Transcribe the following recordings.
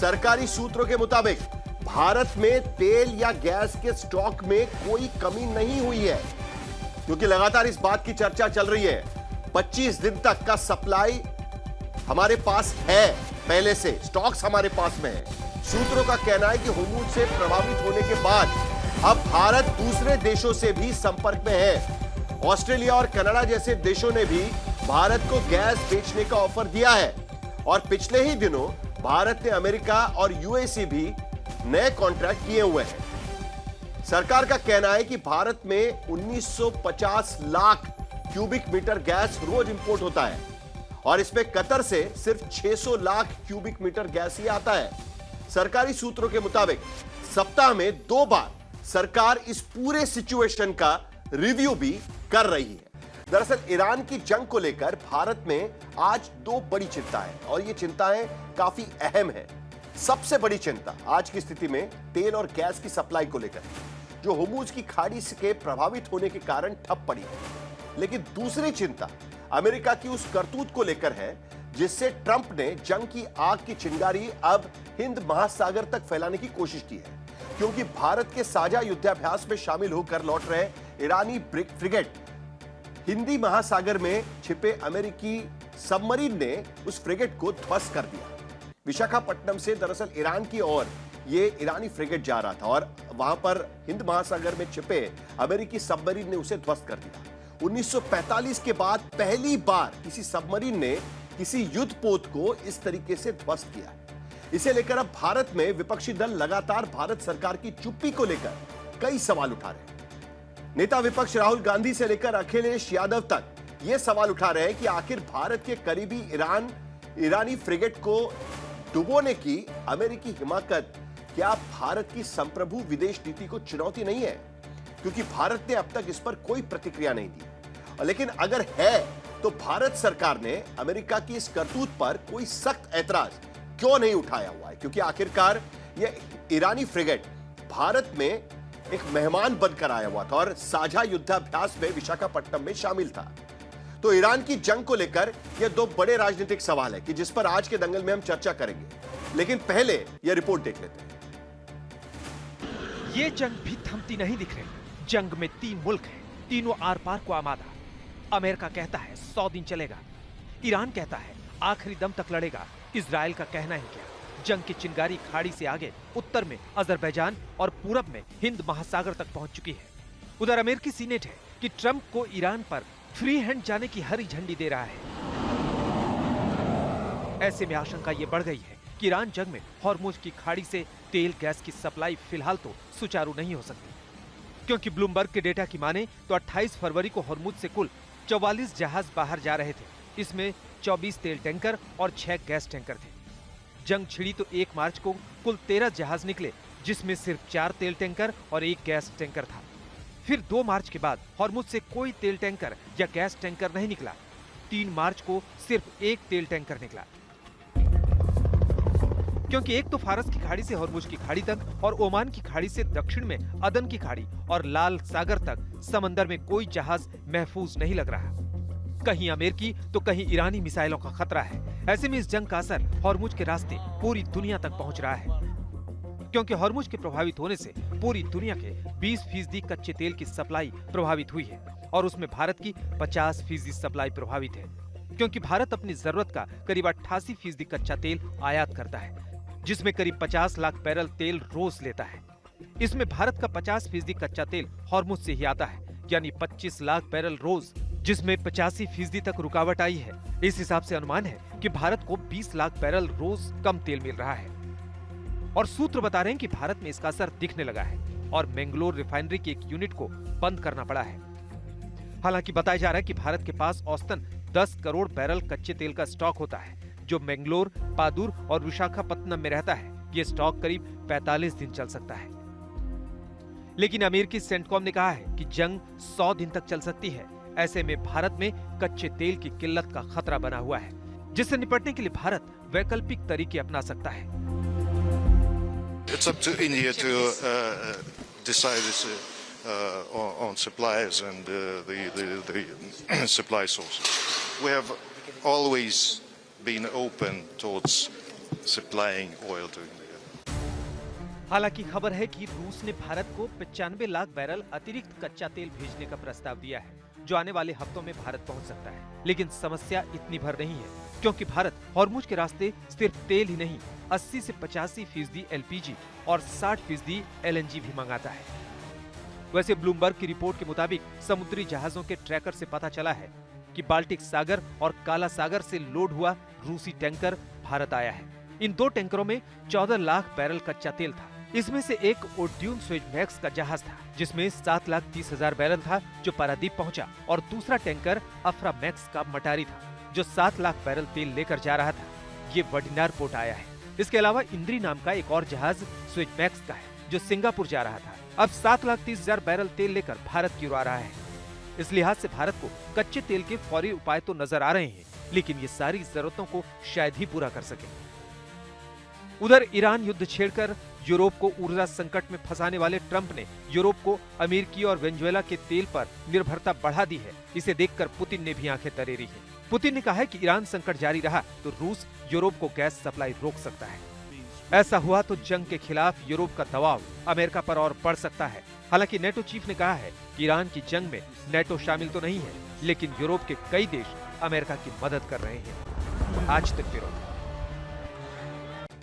सरकारी सूत्रों के मुताबिक भारत में तेल या गैस के स्टॉक में कोई कमी नहीं हुई है, क्योंकि लगातार इस बात की चर्चा चल रही है 25 दिन तक का सप्लाई हमारे पास है, पहले से स्टॉक्स हमारे पास में है। सूत्रों का कहना है कि हुर्मुज से प्रभावित होने के बाद अब भारत दूसरे देशों से भी संपर्क में है। ऑस्ट्रेलिया और कनाडा जैसे देशों ने भी भारत को गैस बेचने का ऑफर दिया है और पिछले ही दिनों भारत ने अमेरिका और यूएई भी नए कॉन्ट्रैक्ट किए हुए हैं। सरकार का कहना है कि भारत में 1950 लाख क्यूबिक मीटर गैस रोज इंपोर्ट होता है और इसमें कतर से सिर्फ 600 लाख क्यूबिक मीटर गैस ही आता है। सरकारी सूत्रों के मुताबिक सप्ताह में 2 बार सरकार इस पूरे सिचुएशन का रिव्यू भी कर रही है। दरअसल ईरान की जंग को लेकर भारत में आज 2 बड़ी चिंता है और ये चिंताएं काफी अहम है। सबसे बड़ी चिंता आज की स्थिति में तेल और गैस की सप्लाई को लेकर, जो हुर्मुज की खाड़ी के प्रभावित होने के कारण ठप पड़ी है। लेकिन दूसरी चिंता अमेरिका की उस करतूत को लेकर है जिससे ट्रंप ने जंग की आग की चिंगारी अब हिंद महासागर तक फैलाने की कोशिश की है, क्योंकि भारत के साझा युद्धाभ्यास में शामिल होकर लौट रहे ईरानी फ्रिगेट हिंदी महासागर में छिपे अमेरिकी सबमरीन ने उस फ्रिगेट को ध्वस्त कर दिया। विशाखापट्टनम से दरअसल ईरान की ओर ये ईरानी फ्रिगेट जा रहा था और वहां पर हिंद महासागर में छिपे अमेरिकी सबमरीन ने उसे ध्वस्त कर दिया। 1945 के बाद पहली बार किसी सबमरीन ने किसी युद्ध पोत को इस तरीके से ध्वस्त किया। इसे लेकर अब भारत में विपक्षी दल लगातार भारत सरकार की चुप्पी को लेकर कई सवाल उठा रहे हैं। नेता विपक्ष राहुल गांधी से लेकर अखिलेश यादव तक यह सवाल उठा रहे हैं कि आखिर भारत के करीबी ईरानी फ्रिगेट को डुबोने की अमेरिकी हिमाकत क्या भारत की संप्रभु विदेश नीति को चुनौती नहीं है, क्योंकि भारत ने अब तक इस पर कोई प्रतिक्रिया नहीं दी। लेकिन अगर है तो भारत सरकार ने अमेरिका की इस करतूत पर कोई सख्त ऐतराज क्यों नहीं उठाया हुआ है, क्योंकि आखिरकार यह ईरानी फ्रिगेट भारत में एक मेहमान बनकर आया हुआ था और साझा युद्धाभ्यास में विशाखापट्टनम में शामिल था। तो ईरान की जंग को लेकर यह 2 बड़े राजनीतिक सवाल है कि जिस पर आज के दंगल में हम चर्चा करेंगे। लेकिन पहले यह रिपोर्ट देख लेते हैं। ये जंग भी थमती नहीं दिख रही। जंग में 3 मुल्क हैं, तीनों आर पार को आमादा। अमेरिका कहता है 100 दिन चलेगा, ईरान कहता है आखिरी दम तक लड़ेगा, इजराइल का कहना ही क्या। जंग की चिंगारी खाड़ी से आगे उत्तर में अजरबैजान और पूरब में हिंद महासागर तक पहुंच चुकी है। उधर अमेरिकी सीनेट है कि ट्रंप को ईरान पर फ्री हैंड जाने की हरी झंडी दे रहा है। ऐसे में आशंका ये बढ़ गई है कि ईरान जंग में हॉर्मुज की खाड़ी से तेल गैस की सप्लाई फिलहाल तो सुचारू नहीं हो सकती, क्योंकि ब्लूमबर्ग के डेटा की माने तो 28 फरवरी को हॉर्मुज से कुल 44 जहाज बाहर जा रहे थे। इसमें 24 तेल टैंकर और 6 गैस टैंकर थे। जंग छिड़ी तो 1 मार्च को कुल 13 जहाज निकले, जिसमें सिर्फ 4 तेल टैंकर और 1 गैस टैंकर था। फिर 2 मार्च के बाद हॉर्मुज से कोई तेल टैंकर या गैस टैंकर नहीं निकला। 3 मार्च को सिर्फ 1 तेल टैंकर निकला, क्योंकि एक तो फारस की खाड़ी से हॉर्मुज की खाड़ी तक और ओमान की खाड़ी से दक्षिण में अदन की खाड़ी और लाल सागर तक समंदर में कोई जहाज महफूज नहीं लग रहा। कहीं अमेरिकी तो कहीं ईरानी मिसाइलों का खतरा है। ऐसे में इस जंग का असर हॉर्मुज के रास्ते पूरी दुनिया तक पहुंच रहा है, क्योंकि हॉर्मुज के प्रभावित होने से पूरी दुनिया के 20% कच्चे तेल की सप्लाई प्रभावित हुई है और उसमें भारत की 50% सप्लाई प्रभावित है, क्योंकि भारत अपनी जरूरत का करीब 88% कच्चा तेल आयात करता है, जिसमें करीब 50 लाख बैरल तेल रोज लेता है। इसमें भारत का 50% कच्चा तेल हॉर्मुज से ही आता है, यानी 25 लाख बैरल रोज, जिसमें 85% तक रुकावट आई है। इस हिसाब से अनुमान है कि भारत को 20 लाख बैरल रोज कम तेल मिल रहा है। और सूत्र बता रहे हैं कि भारत में इसका असर दिखने लगा है और मैंगलोर रिफाइनरी की एक यूनिट को बंद करना पड़ा है। हालांकि बताया जा रहा है कि भारत के पास औसतन 10 करोड़ बैरल कच्चे तेल का स्टॉक होता है, जो मैंगलोर, पादुर और विशाखापत्तनम में रहता है। ये स्टॉक करीब 45 दिन चल सकता है। लेकिन अमेरिकी सेंटकॉम ने कहा है कि जंग 100 दिन तक चल सकती है। ऐसे में भारत में कच्चे तेल की किल्लत का खतरा बना हुआ है, जिससे निपटने के लिए भारत वैकल्पिक तरीके अपना सकता है। It's up to India to decide this, on suppliers and the supply sources. We have always been open towards supplying oil to India. हालांकि खबर है कि रूस ने भारत को 95 लाख बैरल अतिरिक्त कच्चा तेल भेजने का प्रस्ताव दिया है, जो आने वाले हफ्तों में भारत पहुंच सकता है। लेकिन समस्या इतनी भर नहीं है, क्योंकि भारत हॉर्मुज के रास्ते सिर्फ तेल ही नहीं 80 से 85% एलपीजी और 60% एलएनजी भी मंगाता है। वैसे ब्लूमबर्ग की रिपोर्ट के मुताबिक समुद्री जहाजों के ट्रैकर से पता चला है कि बाल्टिक सागर और काला सागर से लोड हुआ रूसी टैंकर भारत आया है। इन 2 टैंकरों में 14 लाख बैरल कच्चा तेल था। इसमें से एक ओड्यून स्वेजमैक्स का जहाज था, जिसमें 7,30,000 बैरल था, जो पारादीप पहुंचा, और दूसरा टैंकर अफ्रामैक्स का मटारी था, जो 7 लाख बैरल तेल लेकर जा रहा था। ये वडिनार पोर्ट आया है। इसके अलावा इंद्री नाम का एक और जहाज स्वेजमैक्स का है, जो सिंगापुर जा रहा था। अब 7,30,000 बैरल तेल लेकर भारत की ओर आ रहा है। इस लिहाज से भारत को कच्चे तेल के फौरी उपाय तो नजर आ रहे हैं, लेकिन ये सारी जरूरतों को शायद ही पूरा कर सके। उधर ईरान युद्ध छेड़कर यूरोप को ऊर्जा संकट में फंसाने वाले ट्रंप ने यूरोप को अमेरिकी और वेनेजुएला के तेल पर निर्भरता बढ़ा दी है। इसे देखकर पुतिन ने भी आंखें तरेरी हैं। पुतिन ने कहा है कि ईरान संकट जारी रहा तो रूस यूरोप को गैस सप्लाई रोक सकता है। ऐसा हुआ तो जंग के खिलाफ यूरोप का दबाव अमेरिका पर और बढ़ सकता है। हालांकि नेटो चीफ ने कहा है कि ईरान की जंग में नेटो शामिल तो नहीं है, लेकिन यूरोप के कई देश अमेरिका की मदद कर रहे हैं। आज तक ब्यूरो।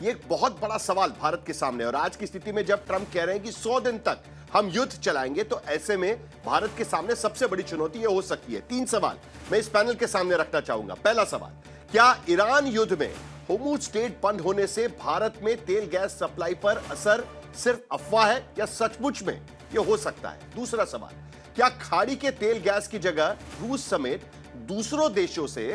ये एक बहुत बड़ा सवाल भारत के सामने, और आज की स्थिति में जब ट्रंप कह रहे हैं कि 100 दिन तक हम युद्ध चलाएंगे, तो ऐसे में भारत के सामने सबसे बड़ी चुनौती ये हो सकती है। 3 सवाल मैं इस पैनल के सामने रखना चाहूंगा। पहला सवाल, क्या ईरान युद्ध में होर्मुज स्ट्रेट बंद होने से भारत में तेल गैस सप्लाई पर असर सिर्फ अफवाह है या सचमुच में यह हो सकता है? दूसरा सवाल, क्या खाड़ी के तेल गैस की जगह रूस समेत दूसरों देशों से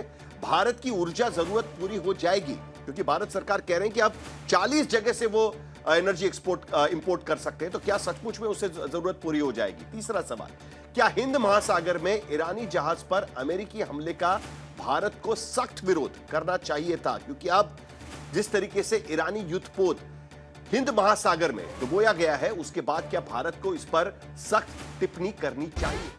भारत की ऊर्जा जरूरत पूरी हो जाएगी? क्योंकि भारत सरकार कह रहे हैं कि अब 40 जगह से वो एनर्जी इंपोर्ट कर सकते हैं, तो क्या सचमुच में उससे जरूरत पूरी हो जाएगी? तीसरा सवाल, क्या हिंद महासागर में ईरानी जहाज पर अमेरिकी हमले का भारत को सख्त विरोध करना चाहिए था? क्योंकि अब जिस तरीके से ईरानी युद्धपोत हिंद महासागर में डुबोया गया है, उसके बाद क्या भारत को इस पर सख्त टिप्पणी करनी चाहिए?